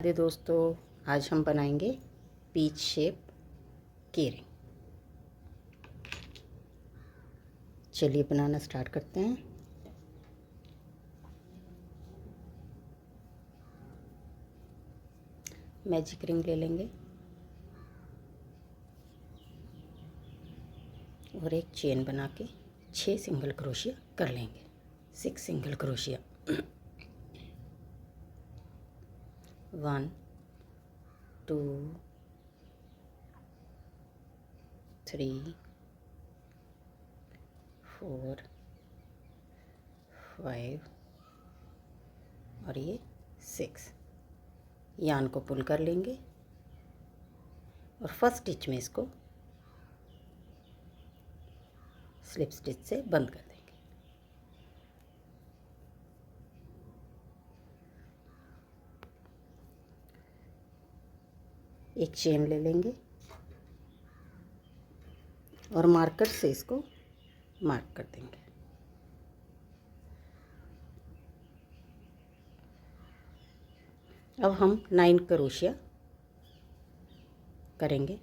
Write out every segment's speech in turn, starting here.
राधे दोस्तों, आज हम बनाएंगे पीच शेप कीरिंग। चलिए बनाना स्टार्ट करते हैं। मैजिक रिंग ले लेंगे और एक चेन बना के 6 सिंगल क्रोशिया कर लेंगे। 6 सिंगल क्रोशिया 1 2 3 4 5 और ये 6। यान को पुल कर लेंगे और फर्स्ट स्टिच में इसको स्लिप स्टिच से बंद कर देंगे। एक चेन ले लेंगे और मार्कर से इसको मार्क कर देंगे। अब हम 9 क्रोशिया करेंगे।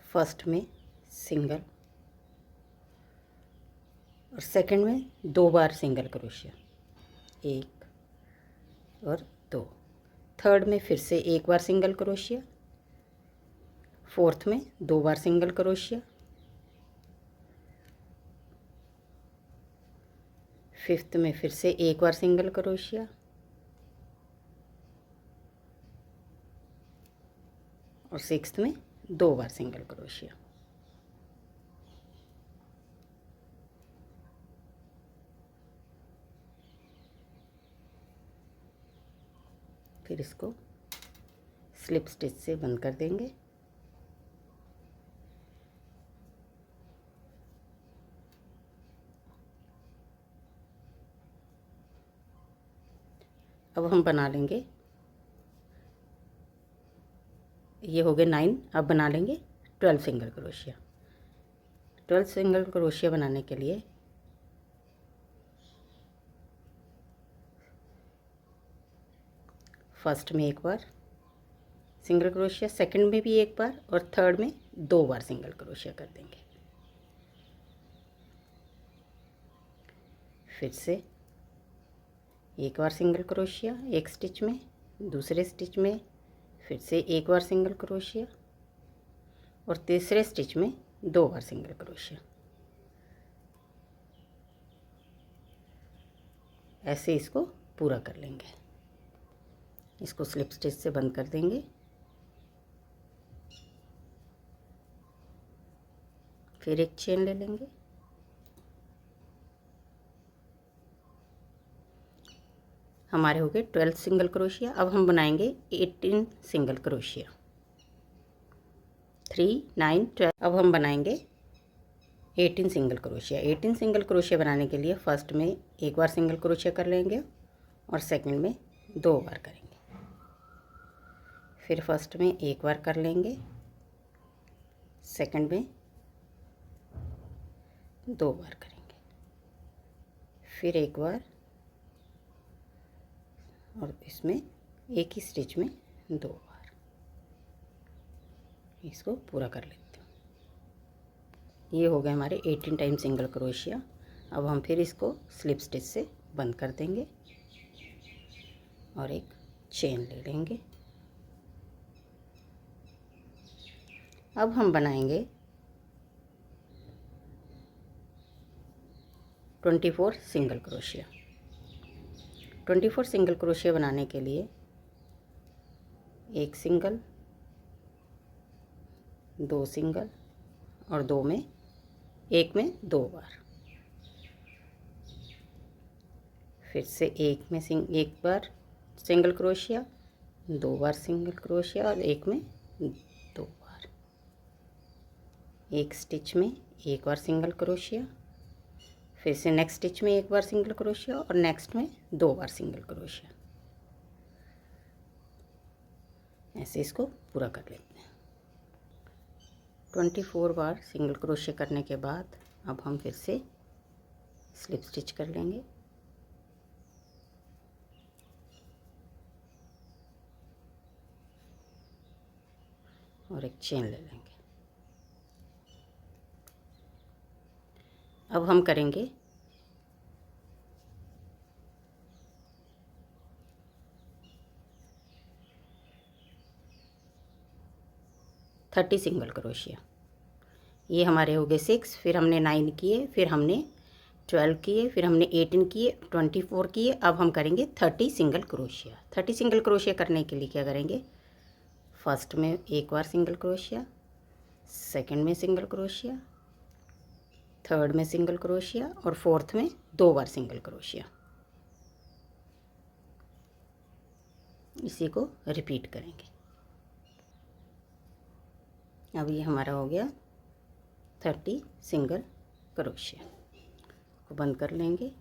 फर्स्ट में सिंगल और सेकंड में 2 बार सिंगल क्रोशिया, 1 और 2। थर्ड में फिर से 1 बार सिंगल क्रोशिया, फोर्थ में 2 बार सिंगल क्रोशिया, फिफ्थ में फिर से 1 बार सिंगल क्रोशिया और सिक्स्थ में 2 बार सिंगल क्रोशिया। फिर इसको स्लिप स्टिच से बंद कर देंगे। अब हम बना लेंगे, ये हो गए 9। अब बना लेंगे 12 सिंगल क्रोशिया। 12 सिंगल क्रोशिया बनाने के लिए फर्स्ट में 1 बार सिंगल क्रोशिया, सेकंड में भी 1 बार और थर्ड में 2 बार सिंगल क्रोशिया कर देंगे। फिर से 1 बार सिंगल क्रोशिया एक स्टिच में, दूसरे स्टिच में फिर से 1 बार सिंगल क्रोशिया और तीसरे स्टिच में 2 बार सिंगल क्रोशिया। ऐसे इसको पूरा कर लेंगे। इसको स्लिप स्टिच से बंद कर देंगे। फिर एक चेन ले लेंगे, हमारे हो गए 12 सिंगल क्रोशिया। अब हम बनाएंगे 18 सिंगल क्रोशिया। 3 9 12। अब हम बनाएंगे 18 सिंगल क्रोशिया। 18 सिंगल क्रोशिया बनाने के लिए फर्स्ट में 1 बार सिंगल क्रोशिया कर लेंगे और सेकंड में 2 बार करेंगे। फिर फर्स्ट में 1 बार कर लेंगे, सेकंड में 2 बार करेंगे, फिर 1 बार और इसमें एक ही स्टिच में 2 बार। इसको पूरा कर लेते हैं। ये हो गए हमारे 18 टाइम सिंगल क्रोशिया। अब हम फिर इसको स्लिप स्टिच से बंद कर देंगे और एक चेन ले लेंगे। अब हम बनाएंगे 24 सिंगल क्रोशिया। 24 सिंगल क्रोशिया बनाने के लिए एक सिंगल, 2 सिंगल और 2 में 1 में 2 बार, फिर से 1 बार सिंगल क्रोशिया, 2 बार सिंगल क्रोशिया और 1 में 2 बार, एक स्टिच में 1 बार सिंगल क्रोशिया, फिर से नेक्स्ट स्टिच में 1 बार सिंगल क्रोशिया और नेक्स्ट में 2 बार सिंगल क्रोशिया। ऐसे इसको पूरा कर लेते हैं। 24 बार सिंगल क्रोशिया करने के बाद अब हम फिर से स्लिप स्टिच कर लेंगे। और एक चेन ले लेंगे। अब हम करेंगे 30 सिंगल क्रोशिया। ये हमारे हो गए 6, फिर हमने 9 किए, फिर हमने 12 किए, फिर हमने 18 किए, 24 किए। अब हम करेंगे 30 सिंगल क्रोशिया। 30 सिंगल क्रोशिया करने के लिए क्या करेंगे, फर्स्ट में एक बार सिंगल क्रोशिया, सेकंड में सिंगल क्रोशिया, थर्ड में सिंगल क्रोशिया और फोर्थ में 2 बार सिंगल क्रोशिया। इसी को रिपीट करेंगे। अब ये हमारा हो गया 30 सिंगल क्रोशिया को बंद कर लेंगे।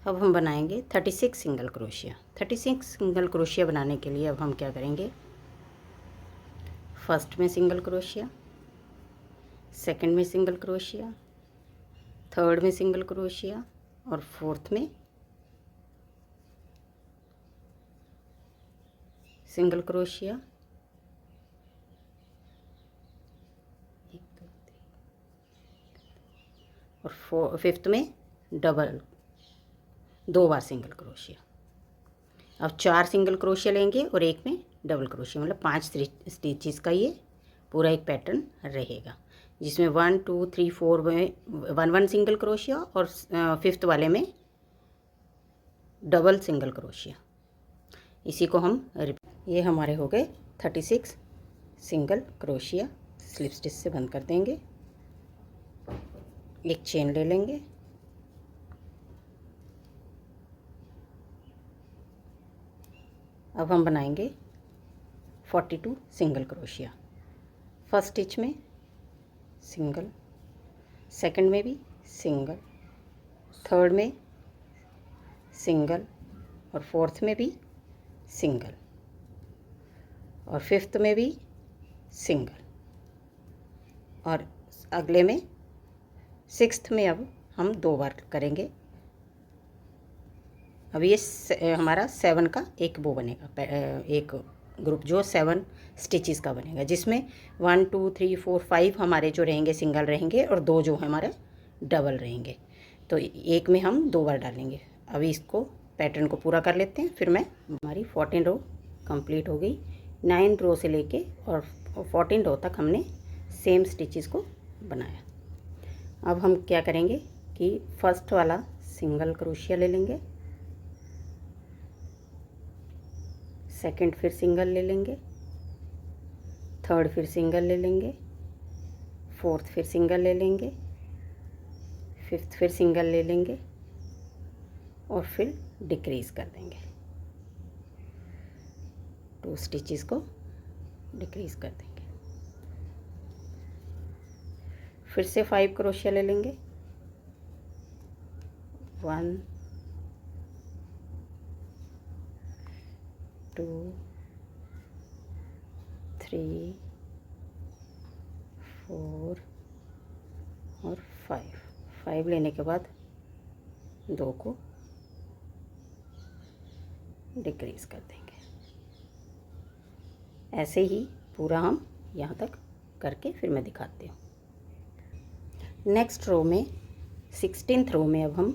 अब हम बनाएंगे 36 सिंगल क्रोशिया। 36 सिंगल क्रोशिया बनाने के लिए अब हम क्या करेंगे, फर्स्ट में सिंगल क्रोशिया, सेकंड में सिंगल क्रोशिया, थर्ड में सिंगल क्रोशिया और फोर्थ में सिंगल क्रोशिया, और फिफ्थ में डबल 2 बार सिंगल क्रोशिया। अब 4 सिंगल क्रोशिया लेंगे और एक में डबल क्रोशिया, मतलब 5 स्टिचेस का ये पूरा एक पैटर्न रहेगा, जिसमें 1 2 3 4 में 1 सिंगल क्रोशिया और फिफ्थ वाले में डबल सिंगल क्रोशिया। इसी को हम ये हमारे हो गए 36 सिंगल क्रोशिया। स्लिप स्टिच से बंद कर देंगे, एक चेन ले लेंगे, अब हम बनाएंगे 42 सिंगल क्रोशिया। फर्स्ट स्टिच में सिंगल, सेकंड में भी सिंगल, थर्ड में सिंगल और फोर्थ में भी सिंगल और फिफ्थ में भी सिंगल और अगले में सिक्स्थ में अब हम 2 बार करेंगे। अब ये हमारा 7 का एक वो बनेगा, एक ग्रुप जो 7 स्टिचेस का बनेगा, जिसमें 1 2 3 4 5 हमारे जो रहेंगे सिंगल रहेंगे और 2 जो हमारे डबल रहेंगे। तो एक में हम 2 बार डालेंगे। अभी इसको पैटर्न को पूरा कर लेते हैं, फिर मैं हमारी 14 रो कंप्लीट हो गई। 9 रो से लेके और 14 रो तक हमने सेम स्टिचेस को बनाया। अब हम क्या करेंगे कि फर्स्ट वाला सिंगल क्रोशिया ले लेंगे, सेकंड फिर सिंगल ले लेंगे, थर्ड फिर सिंगल ले लेंगे, फोर्थ फिर सिंगल ले लेंगे, फिफ्थ फिर सिंगल ले लेंगे और फिर डिक्रीज कर देंगे। 2 स्टिचेस को डिक्रीज कर देंगे। फिर से 5 क्रोशिया ले लेंगे, 1 2 3 4 और 5 लेने के बाद 2 को डिक्रीज कर देंगे। ऐसे ही पूरा हम यहाँ तक करके फिर मैं दिखाती हूँ। नेक्स्ट रो में 16th रो में अब हम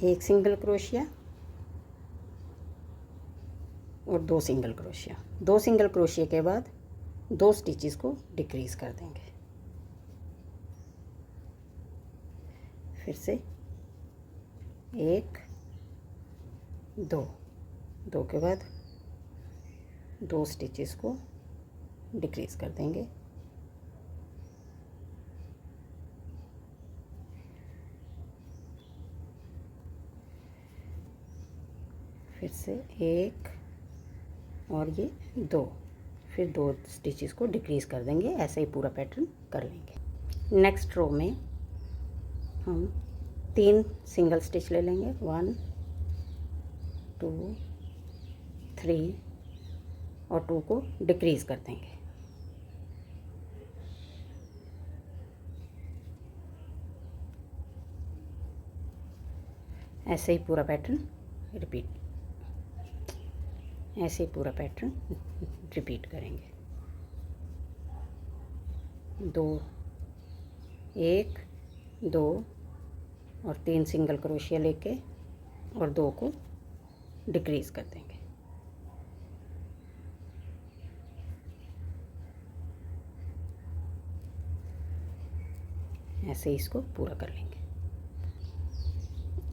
एक सिंगल क्रोशिया और 2 सिंगल क्रोशिया, 2 सिंगल क्रोशिया के बाद 2 स्टिचेस को डिक्रीज कर देंगे। फिर से 1 2 2 के बाद 2 स्टिचेस को डिक्रीज कर देंगे। फिर से 1 और ये 2, फिर 2 स्टिचेस को डिक्रीज कर देंगे। ऐसे ही पूरा पैटर्न कर लेंगे। नेक्स्ट रो में हम 3 सिंगल स्टिच ले लेंगे, 1 2 3 और 2 को डिक्रीज कर देंगे। ऐसे ही पूरा पैटर्न रिपीट, ऐसे ही पूरा पैटर्न रिपीट करेंगे। 2, 1, 2 और 3 सिंगल क्रोशिया लेके और 2 को डिक्रीज़ कर देंगे। ऐसे ही इसको पूरा कर लेंगे।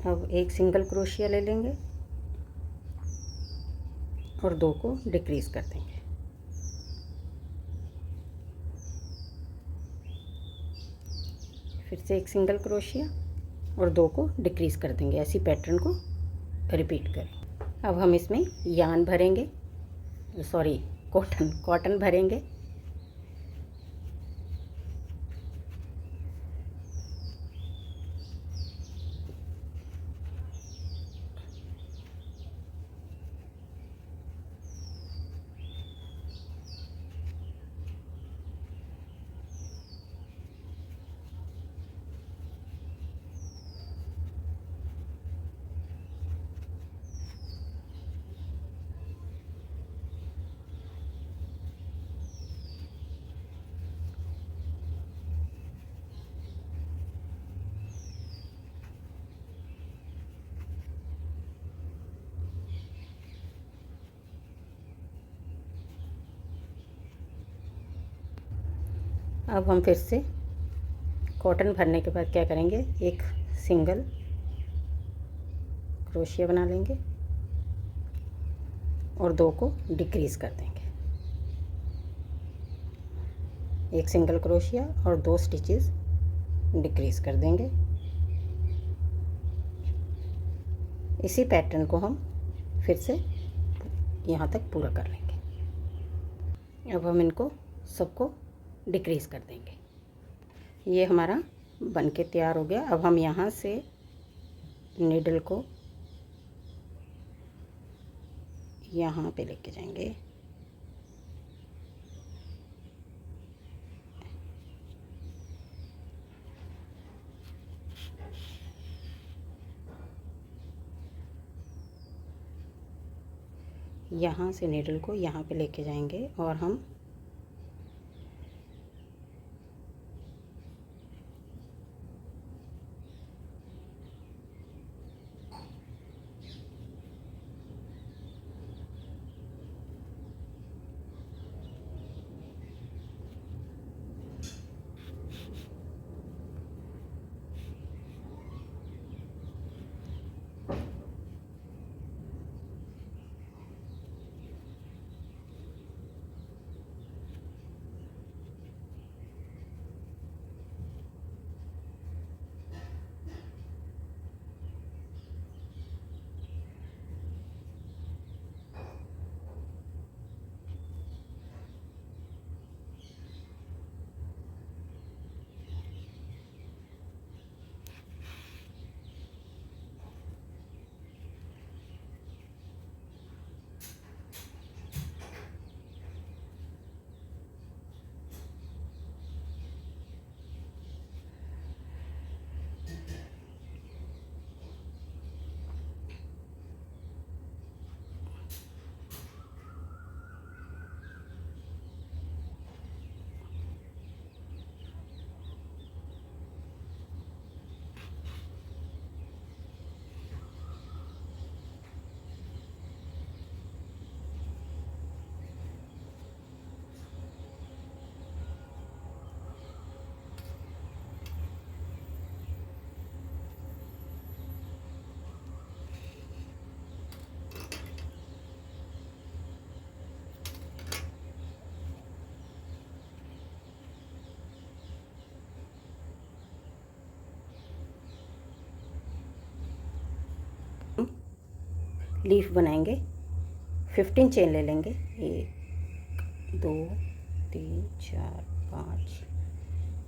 अब एक सिंगल क्रोशिया ले लेंगे और 2 को डिक्रीज़ कर देंगे। फिर से एक सिंगल क्रोशिया और 2 को डिक्रीज़ कर देंगे। ऐसी पैटर्न को रिपीट करें। अब हम इसमें यान भरेंगे, सॉरी कॉटन भरेंगे। अब हम फिर से कॉटन भरने के बाद क्या करेंगे, एक सिंगल क्रोशिया बना लेंगे और 2 को डिक्रीज़ कर देंगे। एक सिंगल क्रोशिया और 2 स्टिचेस डिक्रीज़ कर देंगे। इसी पैटर्न को हम फिर से यहाँ तक पूरा कर लेंगे। अब हम इनको सबको डिक्रीज़ कर देंगे। ये हमारा बन के तैयार हो गया। अब हम यहाँ से नीडल को यहाँ पे लेके जाएंगे। यहाँ से नीडल को यहाँ पे लेके जाएंगे और हम लीफ बनाएंगे। 15 चेन ले लेंगे। 1 2 3 4 5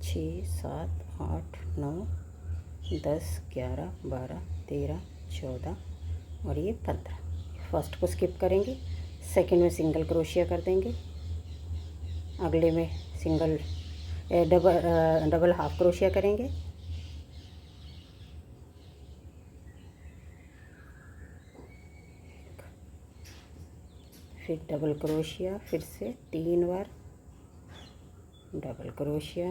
6 7 8 9 10 11 12 13 14 और ये 15। फर्स्ट को स्किप करेंगे, सेकंड में सिंगल क्रोशिया कर देंगे, अगले में सिंगल डबल हाफ क्रोशिया करेंगे, फिर डबल क्रोशिया, फिर से 3 बार डबल क्रोशिया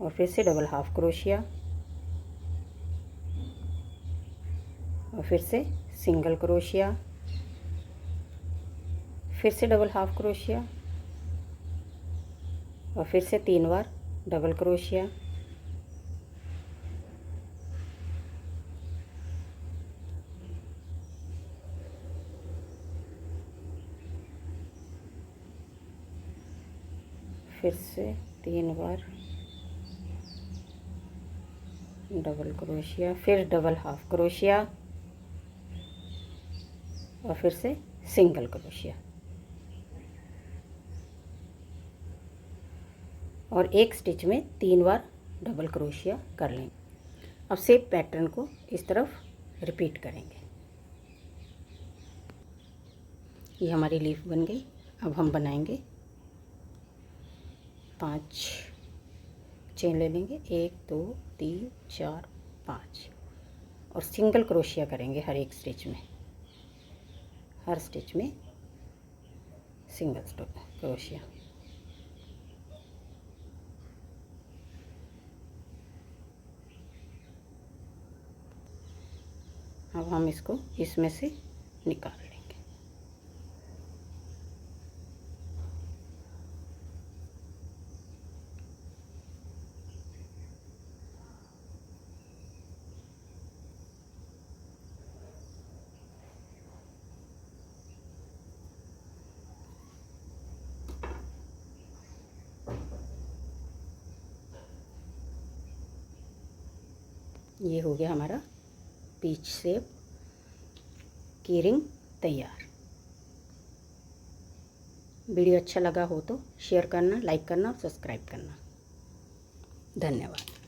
और फिर से डबल हाफ क्रोशिया और फिर से सिंगल क्रोशिया, फिर से डबल हाफ क्रोशिया और फिर से 3 बार डबल क्रोशिया फिर से 3 बार डबल क्रोशिया, फिर डबल हाफ क्रोशिया और फिर से सिंगल क्रोशिया और एक स्टिच में 3 बार डबल क्रोशिया कर लेंगे। अब सेम पैटर्न को इस तरफ रिपीट करेंगे। ये हमारी लीफ बन गई। अब हम बनाएंगे 5 चेन ले लेंगे, 1 2 3 4 5 और सिंगल क्रोशिया करेंगे हर एक स्टिच में, हर स्टिच में सिंगल क्रोशिया। अब हम इसको इसमें से निकाल लेंगे। ये हो गया हमारा पीच शेप की रिंग तैयार। वीडियो अच्छा लगा हो तो शेयर करना, लाइक करना और सब्सक्राइब करना। धन्यवाद।